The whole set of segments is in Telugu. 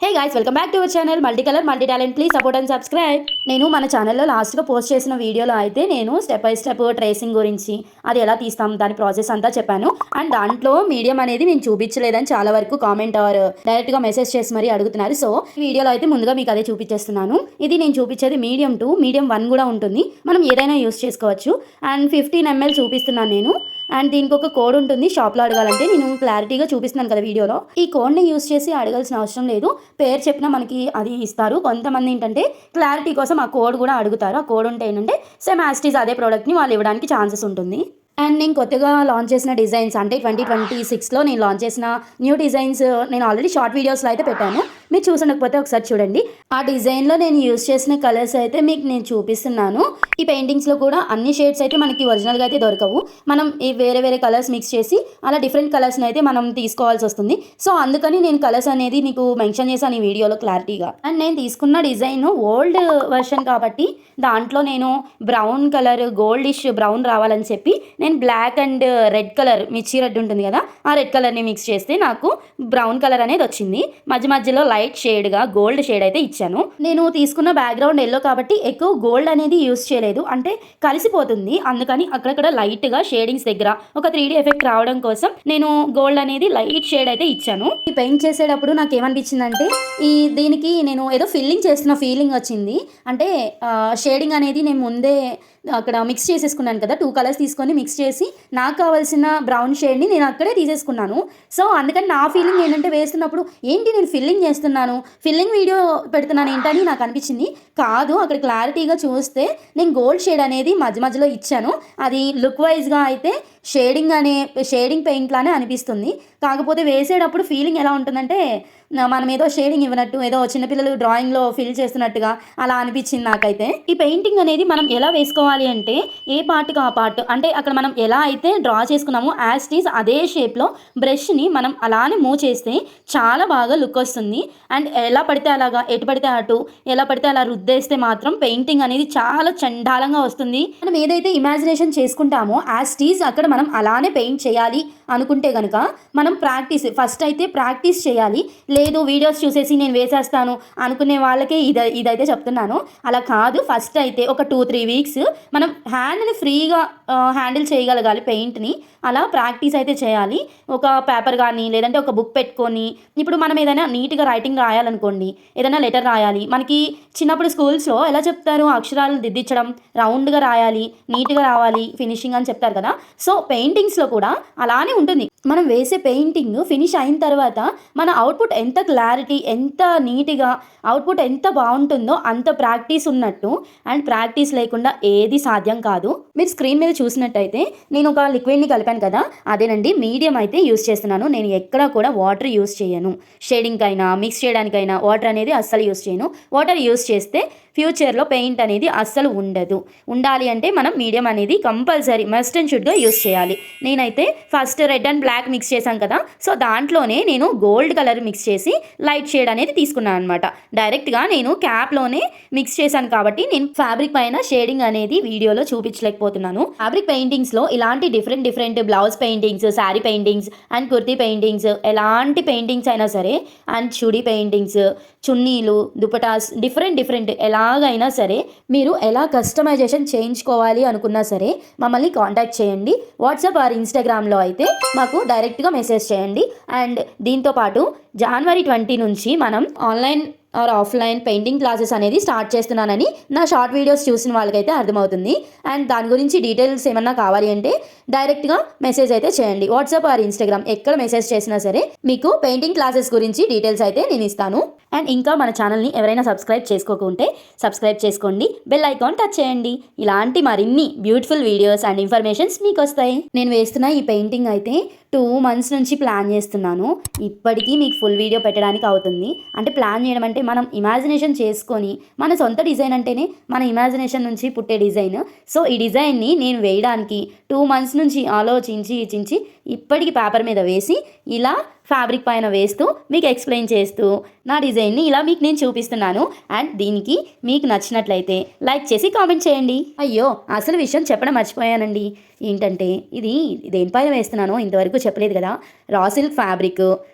Hey guys, welcome back to our channel multi colour multi talent. Please support and subscribe. నేను మన ఛానల్లో లాస్ట్గా పోస్ట్ చేసిన వీడియోలో అయితే నేను స్టెప్ బై స్టెప్ ట్రేసింగ్ గురించి అది ఎలా తీస్తాం దాని ప్రాసెస్ అంతా చెప్పాను. అండ్ దాంట్లో మీడియం అనేది నేను చూపించలేదని చాలా వరకు కామెంట్ ఆర్ డైరెక్ట్గా మెసేజ్ చేసి మరీ అడుగుతున్నారు. సో ఈ వీడియోలో అయితే ముందుగా మీకు అదే చూపించేస్తున్నాను. ఇది నేను చూపించేది మీడియం 2, మీడియం 1 కూడా ఉంటుంది. మనం ఏదైనా యూస్ చేసుకోవచ్చు. అండ్ 15 ml చూపిస్తున్నాను నేను. అండ్ దీనికి ఒక కోడ్ ఉంటుంది. షాప్లో అడగాలంటే నేను క్లారిటీగా చూపిస్తున్నాను కదా వీడియోలో. ఈ కోడ్ని యూస్ చేసి అడగాల్సిన అవసరం లేదు. పేరు చెప్పినా మనకి అది ఇస్తారు. కొంతమంది ఏంటంటే క్లారిటీ కోసం ఆ కోడ్ కూడా అడుగుతారు. ఆ కోడ్ ఉంటే ఏంటంటే సేమ్ యాజ్ ఇట్ ఈజ్ అదే ప్రోడక్ట్ని వాళ్ళు ఇవ్వడానికి ఛాన్సెస్ ఉంటుంది. అండ్ నేను కొత్తగా లాంచ్ చేసిన డిజైన్స్ అంటే 2026లో నేను లాంచ్ చేసిన న్యూ డిజైన్స్ నేను ఆల్రెడీ షార్ట్ వీడియోస్లో అయితే పెట్టాను. మీరు చూసకపోతే ఒకసారి చూడండి. ఆ డిజైన్లో నేను యూస్ చేసిన కలర్స్ అయితే మీకు నేను చూపిస్తున్నాను. ఈ పెయింటింగ్స్లో కూడా అన్ని షేడ్స్ అయితే మనకి ఒరిజినల్గా అయితే దొరకవు. మనం ఈ వేరే వేరే కలర్స్ మిక్స్ చేసి అలా డిఫరెంట్ కలర్స్ని అయితే మనం తీసుకోవాల్సి వస్తుంది. సో అందుకని నేను కలర్స్ అనేది మీకు మెన్షన్ చేశాను ఈ వీడియోలో క్లారిటీగా. అండ్ నేను తీసుకున్న డిజైన్ ఓల్డ్ వర్షన్ కాబట్టి దాంట్లో నేను బ్రౌన్ కలర్, గోల్డిష్ బ్రౌన్ రావాలని చెప్పి నేను బ్లాక్ అండ్ రెడ్ కలర్, మిర్చి రెడ్ ఉంటుంది కదా, ఆ రెడ్ కలర్ని మిక్స్ చేస్తే నాకు బ్రౌన్ కలర్ అనేది వచ్చింది. మధ్య మధ్యలో లైట్ షేడ్గా గోల్డ్ షేడ్ అయితే ఇచ్చాను. నేను తీసుకున్న బ్యాక్గ్రౌండ్ ఎల్లో కాబట్టి ఎక్కువ గోల్డ్ అనేది యూస్ చేయలేదు, అంటే కలిసిపోతుంది. అందుకని అక్కడక్కడ లైట్గా షేడింగ్స్ దగ్గర ఒక 3D ఎఫెక్ట్ రావడం కోసం నేను గోల్డ్ అనేది లైట్ షేడ్ అయితే ఇచ్చాను. ఈ పెయింట్ చేసేటప్పుడు నాకు ఏమనిపించిందంటే దీనికి నేను ఏదో ఫిల్లింగ్ చేస్తున్న ఫీలింగ్ వచ్చింది. అంటే షేడింగ్ అనేది నేను ముందే అక్కడ మిక్స్ చేసేసుకున్నాను కదా, 2 కలర్స్ తీసుకొని మిక్స్ చేసి నాకు కావాల్సిన బ్రౌన్ షేడ్ని నేను అక్కడే తీసేసుకున్నాను. సో అందుకని నా ఫీలింగ్ ఏంటంటే వేస్తున్నప్పుడు ఏంటి నేను ఫిల్లింగ్ చేస్తున్నాను, ఫిల్లింగ్ వీడియో పెడుతున్నాను ఏంటని నాకు అనిపించింది. కాదు, అక్కడ క్లారిటీగా చూస్తే నేను గోల్డ్ షేడ్ అనేది మధ్య మధ్యలో ఇచ్చాను. అది లుక్ వైజ్గా అయితే షేడింగ్ పెయింట్ లానే అనిపిస్తుంది. కాకపోతే వేసేటప్పుడు ఫీలింగ్ ఎలా ఉంటుందంటే మనం ఏదో షేడింగ్ ఇవ్వనట్టు, ఏదో చిన్నపిల్లలు డ్రాయింగ్లో ఫిల్ చేస్తున్నట్టుగా అలా అనిపించింది నాకైతే. ఈ పెయింటింగ్ అనేది మనం ఎలా వేసుకోవాలి అంటే ఏ పార్ట్కి ఆ పార్ట్, అంటే అక్కడ మనం ఎలా అయితే డ్రా చేసుకున్నామో యాజ్ ఇట్ ఈజ్ అదే షేప్లో బ్రష్ని మనం అలానే మూవ్ చేస్తే చాలా బాగా లుక్ వస్తుంది. అండ్ ఎలా పడితే అలాగా, ఎటు పడితే అటు, ఎలా పడితే అలా రుద్దేస్తే మాత్రం పెయింటింగ్ అనేది చాలా చండాలంగా వస్తుంది. మనం ఏదైతే ఇమాజినేషన్ చేసుకుంటామో యాజ్ ఇట్ ఈజ్ అక్కడ మనం అలానే పెయింట్ చేయాలి అనుకుంటే కనుక మనం ఫస్ట్ అయితే ప్రాక్టీస్ చేయాలి. లేదు వీడియోస్ చూసేసి నేను వేసేస్తాను అనుకునే వాళ్ళకే ఇదైతే చెప్తున్నాను. అలా కాదు, ఫస్ట్ అయితే ఒక 2-3 వీక్స్ మనం హ్యాండ్ని ఫ్రీగా హ్యాండిల్ చేయగలగాలి పెయింట్ని. అలా ప్రాక్టీస్ అయితే చేయాలి. ఒక పేపర్ కానీ లేదంటే ఒక బుక్ పెట్టుకొని, ఇప్పుడు మనం ఏదైనా నీట్గా రైటింగ్ రాయాలనుకోండి, ఏదైనా లెటర్ రాయాలి, మనకి చిన్నప్పుడు స్కూల్స్లో ఎలా చెప్తారు, అక్షరాలు దిద్దించడం, రౌండ్గా రాయాలి, నీట్గా రావాలి, ఫినిషింగ్ అని చెప్తారు కదా. సో పెయింటింగ్స్లో కూడా అలానే ఉంటుంది. మనం వేసే పెయింటింగ్ ఫినిష్ అయిన తర్వాత మన అవుట్పుట్ ఎంత క్లారిటీ, ఎంత నీట్గా అవుట్పుట్ ఎంత బాగుంటుందో అంత ప్రాక్టీస్ ఉన్నట్టు. అండ్ ప్రాక్టీస్ లేకుండా ఏది సాధ్యం కాదు. మీరు స్క్రీన్ మీద చూసినట్టయితే నేను ఒక లిక్విడ్ని కలిపాను కదా, అదేనండి మీడియం అయితే యూస్ చేస్తున్నాను. నేను ఎక్కడా కూడా వాటర్ యూస్ చేయను. షేడింగ్ అయినా మిక్స్ చేయడానికైనా వాటర్ అనేది అస్సలు యూస్ చేయను. వాటర్ యూస్ చేస్తే ఫ్యూచర్లో పెయింట్ అనేది అస్సలు ఉండాలి అంటే మనం మీడియం అనేది కంపల్సరీ మస్ట్ అండ్ షుడ్గా యూస్ చేయాలి. నేనైతే first red and black mix చేశాను కదా, సో దాంట్లోనే నేను గోల్డ్ కలర్ మిక్స్ చేసి లైట్ షేడ్ అనేది తీసుకున్నాను అనమాట. డైరెక్ట్గా నేను క్యాప్లోనే మిక్స్ చేశాను కాబట్టి నేను ఫ్యాబ్రిక్ పైన షేడింగ్ అనేది వీడియోలో చూపించలేకపోతున్నాను. ఫ్యాబ్రిక్ పెయింటింగ్స్లో ఇలాంటి different blouse paintings, sari paintings and kurti paintings, ఎలాంటి పెయింటింగ్స్ అయినా సరే, and chudi paintings, చున్నీలు, dupattas, different ఎలాగైనా సరే మీరు ఎలా కస్టమైజేషన్ చేయించుకోవాలి అనుకున్నా సరే మమ్మల్ని కాంటాక్ట్ చేయండి. వాట్సాప్ ఆర్ ఇన్స్టాగ్రామ్లో అయితే మాకు డైరెక్ట్గా మెసేజ్ చేయండి. అండ్ దీంతోపాటు January 20 నుంచి మనం online or offline painting classes అనేది స్టార్ట్ చేస్తున్నానని నా షార్ట్ వీడియోస్ చూసిన వాళ్ళకైతే అర్థమవుతుంది. అండ్ దాని గురించి డీటెయిల్స్ ఏమన్నా కావాలి అంటే డైరెక్ట్గా మెసేజ్ అయితే చేయండి. వాట్సాప్ ఆర్ ఇన్స్టాగ్రామ్ ఎక్కడ మెసేజ్ చేసినా సరే మీకు పెయింటింగ్ క్లాసెస్ గురించి డీటెయిల్స్ అయితే నేను ఇస్తాను. అండ్ ఇంకా మన ఛానల్ని ఎవరైనా సబ్స్క్రైబ్ చేసుకోకుంటే సబ్స్క్రైబ్ చేసుకోండి, బెల్ ఐకాన్ టచ్ చేయండి. ఇలాంటి మరిన్ని బ్యూటిఫుల్ వీడియోస్ అండ్ ఇన్ఫర్మేషన్స్ మీకు వస్తాయి. నేను వేస్తున్న ఈ పెయింటింగ్ అయితే 2 months నుంచి ప్లాన్ చేస్తున్నాను. ఇప్పటికీ మీకు ఫుల్ వీడియో పెట్టడానికి అవుతుంది. అంటే ప్లాన్ చేయడం అంటే మనం ఇమాజినేషన్ చేసుకొని, మన సొంత డిజైన్ అంటేనే మన ఇమాజినేషన్ నుంచి పుట్టే డిజైన్. సో ఈ డిజైన్ని నేను వేయడానికి 2 months నుంచి ఆలోచించి ఇప్పటికి పేపర్ మీద వేసి ఇలా ఫ్యాబ్రిక్ పైన వేస్తూ మీకు ఎక్స్ప్లెయిన్ చేస్తూ నా డిజైన్ని ఇలా మీకు నేను చూపిస్తున్నాను. అండ్ దీనికి మీకు నచ్చినట్లయితే లైక్ చేసి కామెంట్ చేయండి. అయ్యో, అసలు విషయం చెప్పడం మర్చిపోయానండి. ఏంటంటే ఇది దేనిపైన వేస్తున్నానో ఇంతవరకు చెప్పలేదు కదా. రా సిల్క్ ఫ్యాబ్రిక్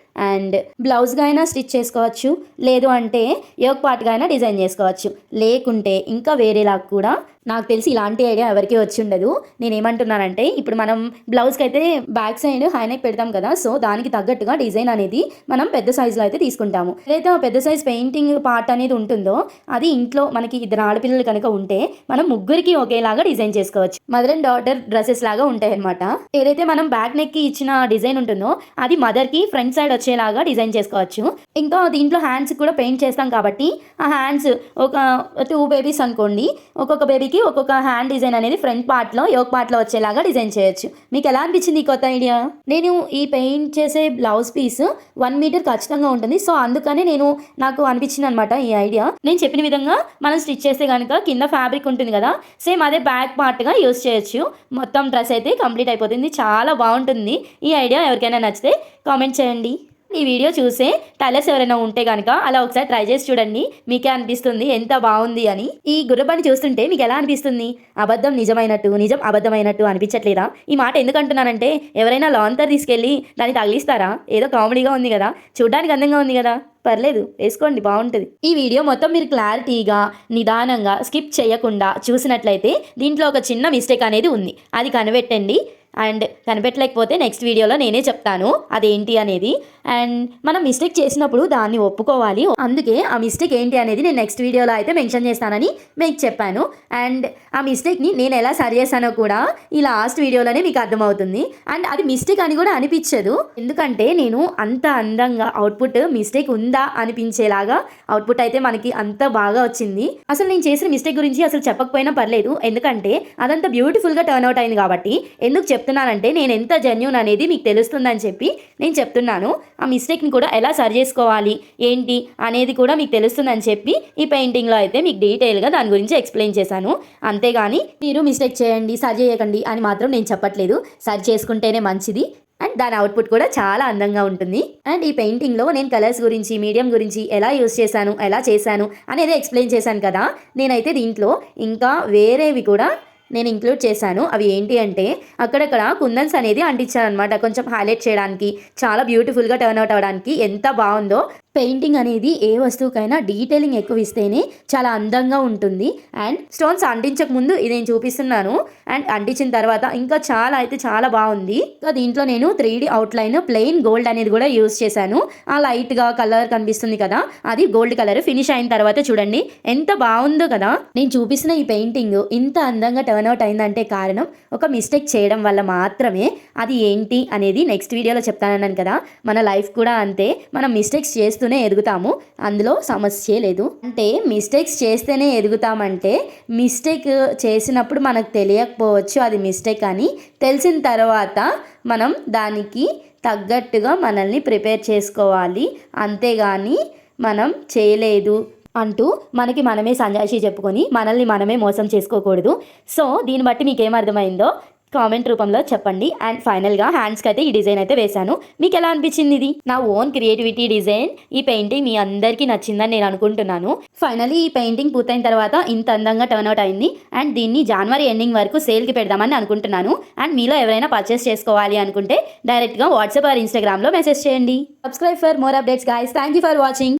అండ్ బ్లౌజ్గా అయినా స్టిచ్ చేసుకోవచ్చు, లేదు అంటే యోక్ పార్ట్గా అయినా డిజైన్ చేసుకోవచ్చు, లేకుంటే ఇంకా వేరేలా కూడా. నాకు తెలిసి ఇలాంటి ఐడియా ఎవరికి వచ్చి ఉండదు. నేను ఏమంటున్నానంటే ఇప్పుడు మనం బ్లౌజ్కి అయితే బ్యాక్ సైడ్ హై నెక్ పెడతాం కదా, సో దానికి తగ్గట్టుగా డిజైన్ అనేది మనం పెద్ద సైజులో అయితే తీసుకుంటాము. ఏదైతే పెద్ద సైజ్ పెయింటింగ్ పార్ట్ అనేది ఉంటుందో అది ఇంట్లో మనకి ఇద్దరు ఆడపిల్లలు కనుక ఉంటే మనం ముగ్గురికి ఒకేలాగా డిజైన్ చేసుకోవచ్చు. మదర్ అండ్ డాటర్ డ్రెస్సెస్ లాగా ఉంటాయి అనమాట. ఏదైతే మనం బ్యాక్ నెక్ కి ఇచ్చిన డిజైన్ ఉంటుందో అది మదర్ కి ఫ్రంట్ సైడ్ వచ్చేలాగా డిజైన్ చేసుకోవచ్చు. ఇంకా దీంట్లో హ్యాండ్స్ కూడా పెయింట్ చేస్తాం కాబట్టి ఆ హ్యాండ్స్ ఒక 2 బేబీస్ అనుకోండి, ఒక్కొక్క బేబీకి ఒక్కొక్క హ్యాండ్ డిజైన్ అనేది ఫ్రంట్ పార్ట్లో యోక్ పార్ట్లో వచ్చేలాగా డిజైన్ చేయొచ్చు. మీకు ఎలా అనిపించింది ఈ కొత్త ఐడియా? నేను ఈ పెయింట్ చేసే బ్లౌజ్ పీస్ 1 మీటర్ ఖచ్చితంగా ఉంటుంది, సో అందుకనే నాకు అనిపించింది అనమాట ఈ ఐడియా. నేను చెప్పిన విధంగా మనం స్టిచ్ చేస్తే కనుక కింద ఫ్యాబ్రిక్ ఉంటుంది కదా, సేమ్ అదే బ్యాక్ పార్ట్గా యూస్ చేయొచ్చు. మొత్తం డ్రెస్ అయితే కంప్లీట్ అయిపోతుంది. చాలా బాగుంటుంది. ఈ ఐడియా ఎవరికైనా నచ్చితే కామెంట్ చేయండి. ఈ వీడియో చూసే టైలర్స్ ఎవరైనా ఉంటే కనుక అలా ఒకసారి ట్రై చేసి చూడండి. మీకే అనిపిస్తుంది ఎంత బాగుంది అని. ఈ గుర్రపని చూస్తుంటే మీకు ఎలా అనిపిస్తుంది? అబద్ధం నిజమైనట్టు, నిజం అబద్ధమైనట్టు అనిపించట్లేదా? ఈ మాట ఎందుకు అంటున్నానంటే ఎవరైనా లాంతర్ తీసుకెళ్ళి దాన్ని తగిలిస్తారా? ఏదో కామెడీగా ఉంది కదా, చూడడానికి అందంగా ఉంది కదా, పర్లేదు వేసుకోండి, బాగుంటుంది. ఈ వీడియో మొత్తం మీరు క్లారిటీగా నిదానంగా స్కిప్ చేయకుండా చూసినట్లయితే దీంట్లో ఒక చిన్న మిస్టేక్ అనేది ఉంది, అది కనిపెట్టండి. అండ్ కనిపెట్టలేకపోతే నెక్స్ట్ వీడియోలో నేనే చెప్తాను అదేంటి అనేది. అండ్ మనం మిస్టేక్ చేసినప్పుడు దాన్ని ఒప్పుకోవాలి. అందుకే ఆ మిస్టేక్ ఏంటి అనేది నేను నెక్స్ట్ వీడియోలో అయితే మెన్షన్ చేస్తానని మీకు చెప్పాను. అండ్ ఆ మిస్టేక్ని నేను ఎలా సరి చేశానో కూడా ఈ లాస్ట్ వీడియోలోనే మీకు అర్థమవుతుంది. అండ్ అది మిస్టేక్ అని కూడా అనిపించదు, ఎందుకంటే నేను అంత అందంగా అవుట్పుట్ మిస్టేక్ ఉందా అనిపించేలాగా అవుట్పుట్ అయితే మనకి అంత బాగా వచ్చింది. అసలు నేను చేసిన మిస్టేక్ గురించి అసలు చెప్పకపోయినా పర్లేదు, ఎందుకంటే అదంతా బ్యూటిఫుల్గా టర్న్ అవుట్ అయింది కాబట్టి. ఎందుకు చెప్తున్నానంటే నేను ఎంత జెన్యూన్ అనేది మీకు తెలుస్తుందని చెప్పి నేను చెప్తున్నాను. ఆ మిస్టేక్ని కూడా ఎలా సరి చేసుకోవాలి ఏంటి అనేది కూడా మీకు తెలుస్తుందని చెప్పి ఈ పెయింటింగ్లో అయితే మీకు డీటెయిల్గా దాని గురించి ఎక్స్ప్లెయిన్ చేశాను. అంతేగాని మీరు మిస్టేక్ చేయండి సరి చేయకండి అని మాత్రం నేను చెప్పట్లేదు. సరి చేసుకుంటేనే మంచిది అండ్ దాని అవుట్పుట్ కూడా చాలా అందంగా ఉంటుంది. అండ్ ఈ పెయింటింగ్లో నేను కలర్స్ గురించి, మీడియం గురించి ఎలా యూస్ చేశాను, ఎలా చేశాను అనేది ఎక్స్ప్లెయిన్ చేశాను కదా. నేనైతే దీంట్లో ఇంకా వేరేవి కూడా నేను ఇంక్లూడ్ చేశాను. అవి ఏంటి అంటే అక్కడక్కడ కుందన్స్ అనేది అంటించాను అనమాట, కొంచెం హైలైట్ చేయడానికి, చాలా బ్యూటిఫుల్గా టర్న్ అవుట్ అవ్వడానికి. ఎంత బాగుందో పెయింటింగ్ అనేది ఏ వస్తువుకైనా డీటెయిలింగ్ ఎక్కువ ఇస్తేనే చాలా అందంగా ఉంటుంది. అండ్ స్టోన్స్ అంటించక ముందు ఇది నేను చూపిస్తున్నాను, అండ్ అంటించిన తర్వాత ఇంకా చాలా అయితే చాలా బాగుంది. సో దీంట్లో నేను 3D అవుట్లైన్ ప్లెయిన్ గోల్డ్ అనేది కూడా యూజ్ చేశాను. ఆ లైట్గా కలర్ కనిపిస్తుంది కదా, అది గోల్డ్ కలర్. ఫినిష్ అయిన తర్వాత చూడండి ఎంత బాగుందో కదా. నేను చూపిస్తున్న ఈ పెయింటింగ్ ఇంత అందంగా టర్న్ అవుట్ అయిందంటే కారణం ఒక మిస్టేక్ చేయడం వల్ల మాత్రమే. అది ఏంటి అనేది నెక్స్ట్ వీడియోలో చెప్తానన్నాను కదా. మన లైఫ్ కూడా అంతే, మనం మిస్టేక్స్ చేస్తూనే ఎదుగుతాము, అందులో సమస్యే లేదు. అంటే మిస్టేక్స్ చేస్తేనే ఎదుగుతామంటే మిస్టేక్ చేసినప్పుడు మనకు తెలియకపోవచ్చు అది మిస్టేక్ అని, తెలిసిన తర్వాత మనం దానికి తగ్గట్టుగా మనల్ని ప్రిపేర్ చేసుకోవాలి. అంతేగాని మనం చేయలేదు అంటూ మనకి మనమే సంజాయిషి చెప్పుకొని మనల్ని మనమే మోసం చేసుకోకూడదు. సో దీన్ని బట్టి మీకు ఏమర్థమైందో కామెంట్ రూపంలో చెప్పండి. అండ్ ఫైనల్గా హ్యాండ్స్కి అయితే ఈ డిజైన్ అయితే వేశాను. మీకు ఎలా అనిపించింది? ఇది నా ఓన్ క్రియేటివిటీ డిజైన్. ఈ పెయింటింగ్ మీ అందరికీ నచ్చిందని నేను అనుకుంటున్నాను. ఫైనల్లీ ఈ పెయింటింగ్ పూర్తయిన తర్వాత ఇంత అందంగా టర్న్ అవుట్ అయింది. అండ్ దీన్ని జనవరి ఎండింగ్ వరకు సేల్కి పెడదామని అనుకుంటున్నాను. అండ్ మీలో ఎవరైనా పర్చేస్ చేసుకోవాలి అనుకుంటే డైరెక్ట్గా వాట్సాప్ ఆర్ ఇన్స్టాగ్రామ్లో మెసేజ్ చేయండి. Subscribe for more updates guys. Thank you for watching.